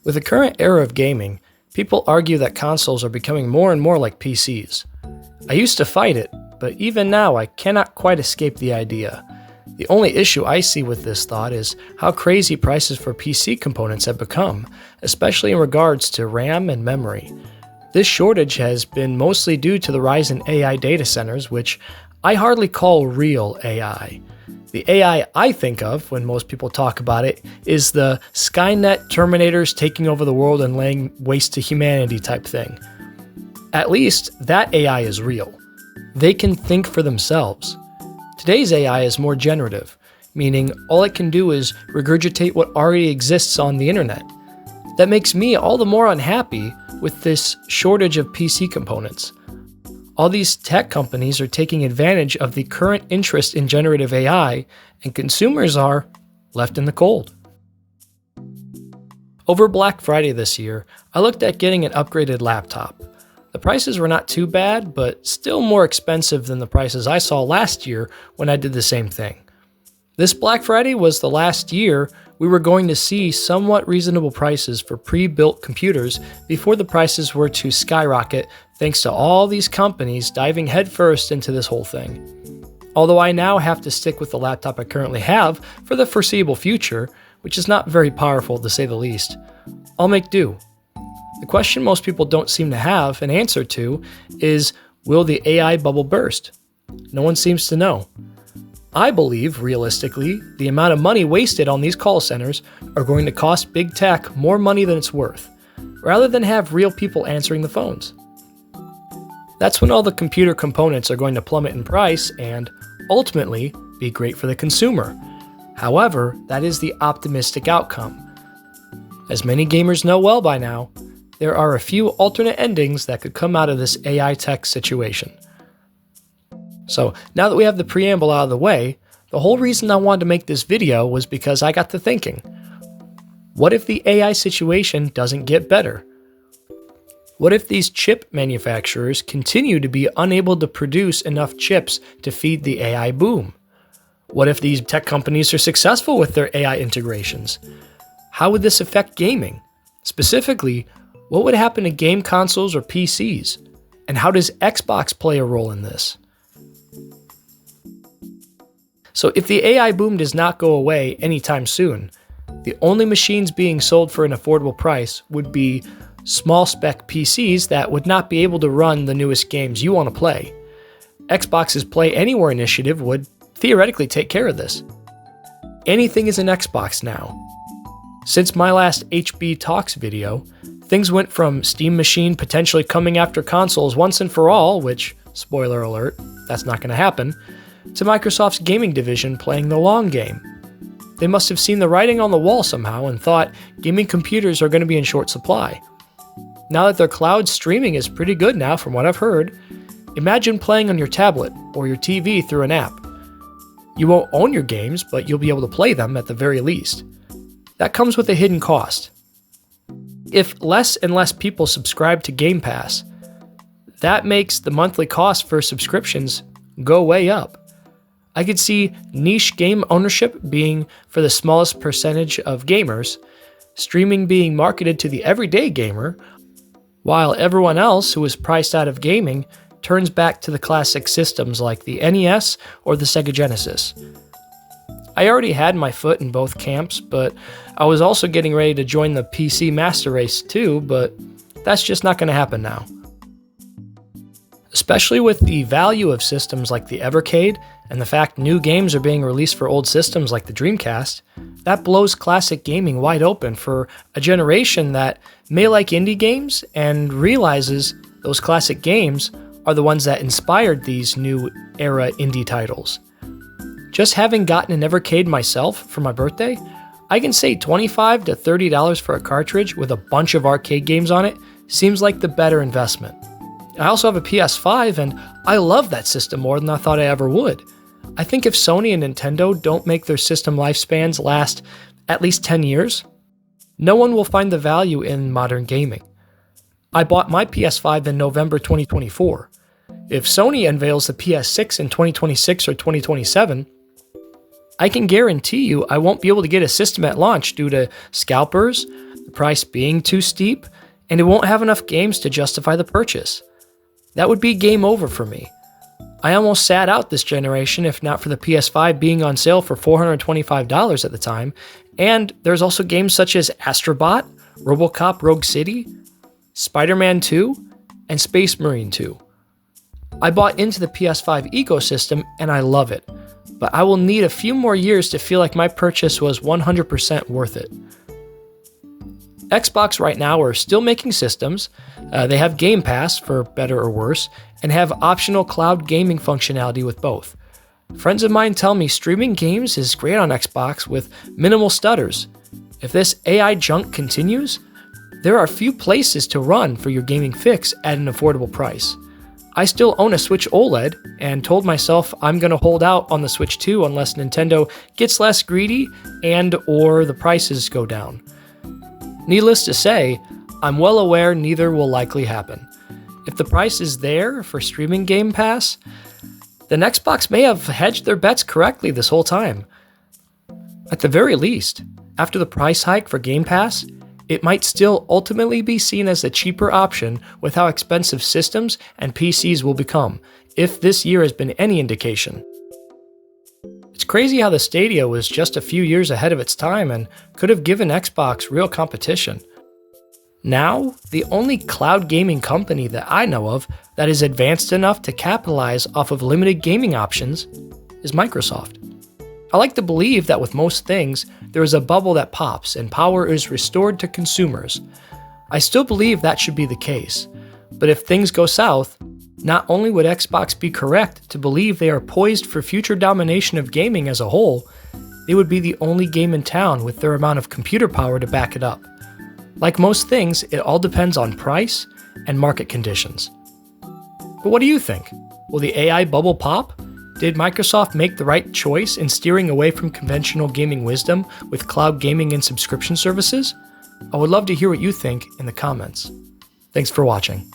With the current era of gaming, people argue that consoles are becoming more and more like PCs. I used to fight it, but even now I cannot quite escape the idea. The only issue I see with this thought is how crazy prices for PC components have become, especially in regards to RAM and memory. This shortage has been mostly due to the rise in AI data centers, which I hardly call real AI. The AI I think of when most people talk about it is the Skynet Terminators taking over the world and laying waste to humanity type thing. At least that AI is real. They can think for themselves. Today's AI is more generative, meaning all it can do is regurgitate what already exists on the internet. That makes me all the more unhappy with this shortage of PC components. All these tech companies are taking advantage of the current interest in generative AI, and consumers are left in the cold. Over Black Friday this year, I looked at getting an upgraded laptop. The prices were not too bad, but still more expensive than the prices I saw last year when I did the same thing. This Black Friday was the last year we were going to see somewhat reasonable prices for pre-built computers before the prices were to skyrocket thanks to all these companies diving headfirst into this whole thing. Although I now have to stick with the laptop I currently have for the foreseeable future, which is not very powerful to say the least, I'll make do. The question most people don't seem to have an answer to is, will the AI bubble burst? No one seems to know. I believe, realistically, the amount of money wasted on these call centers are going to cost big tech more money than it's worth, rather than have real people answering the phones. That's when all the computer components are going to plummet in price and, ultimately, be great for the consumer. However, that is the optimistic outcome. As many gamers know well by now, there are a few alternate endings that could come out of this AI tech situation. So, now that we have the preamble out of the way, the whole reason I wanted to make this video was because I got to thinking, what if the AI situation doesn't get better? What if these chip manufacturers continue to be unable to produce enough chips to feed the AI boom? What if these tech companies are successful with their AI integrations? How would this affect gaming? Specifically, what would happen to game consoles or PCs? And how does Xbox play a role in this? So if the AI boom does not go away anytime soon, the only machines being sold for an affordable price would be small spec PCs that would not be able to run the newest games you want to play. Xbox's Play Anywhere initiative would theoretically take care of this. Anything is an Xbox now. Since my last HB Talks video, things went from Steam Machine potentially coming after consoles once and for all, which, spoiler alert, that's not going to happen, to Microsoft's gaming division playing the long game. They must have seen the writing on the wall somehow and thought gaming computers are going to be in short supply. Now that their cloud streaming is pretty good now from what I've heard, imagine playing on your tablet or your TV through an app. You won't own your games, but you'll be able to play them at the very least. That comes with a hidden cost. If less and less people subscribe to Game Pass, that makes the monthly cost for subscriptions go way up. I could see niche game ownership being for the smallest percentage of gamers, streaming being marketed to the everyday gamer, while everyone else who is priced out of gaming turns back to the classic systems like the NES or the Sega Genesis. I already had my foot in both camps, but I was also getting ready to join the PC master race too, but that's just not going to happen now. Especially with the value of systems like the Evercade and the fact new games are being released for old systems like the Dreamcast, that blows classic gaming wide open for a generation that may like indie games and realizes those classic games are the ones that inspired these new era indie titles. Just having gotten an Evercade myself for my birthday, I can say $25 to $30 for a cartridge with a bunch of arcade games on it seems like the better investment. I also have a PS5 and I love that system more than I thought I ever would. I think if Sony and Nintendo don't make their system lifespans last at least 10 years, no one will find the value in modern gaming. I bought my PS5 in November 2024. If Sony unveils the PS6 in 2026 or 2027, I can guarantee you I won't be able to get a system at launch due to scalpers, the price being too steep, and it won't have enough games to justify the purchase. That would be game over for me. I almost sat out this generation if not for the PS5 being on sale for $425 at the time, and there's also games such as Astrobot, RoboCop Rogue City, Spider-Man 2, and Space Marine 2. I bought into the PS5 ecosystem and I love it, but I will need a few more years to feel like my purchase was 100% worth it. Xbox right now are still making systems. They have Game Pass, for better or worse, and have optional cloud gaming functionality with both. Friends of mine tell me streaming games is great on Xbox with minimal stutters. If this AI junk continues, there are few places to run for your gaming fix at an affordable price. I still own a Switch OLED and told myself I'm going to hold out on the Switch 2 unless Nintendo gets less greedy and or the prices go down. Needless to say, I'm well aware neither will likely happen. If the price is there for streaming Game Pass, then Xbox may have hedged their bets correctly this whole time. At the very least, after the price hike for Game Pass, it might still ultimately be seen as a cheaper option with how expensive systems and PCs will become, if this year has been any indication. It's crazy how the Stadia was just a few years ahead of its time and could have given Xbox real competition. Now, the only cloud gaming company that I know of that is advanced enough to capitalize off of limited gaming options is Microsoft. I like to believe that with most things, there is a bubble that pops and power is restored to consumers. I still believe that should be the case, but if things go south, not only would Xbox be correct to believe they are poised for future domination of gaming as a whole, they would be the only game in town with their amount of computer power to back it up. Like most things, it all depends on price and market conditions. But what do you think? Will the AI bubble pop? Did Microsoft make the right choice in steering away from conventional gaming wisdom with cloud gaming and subscription services? I would love to hear what you think in the comments. Thanks for watching.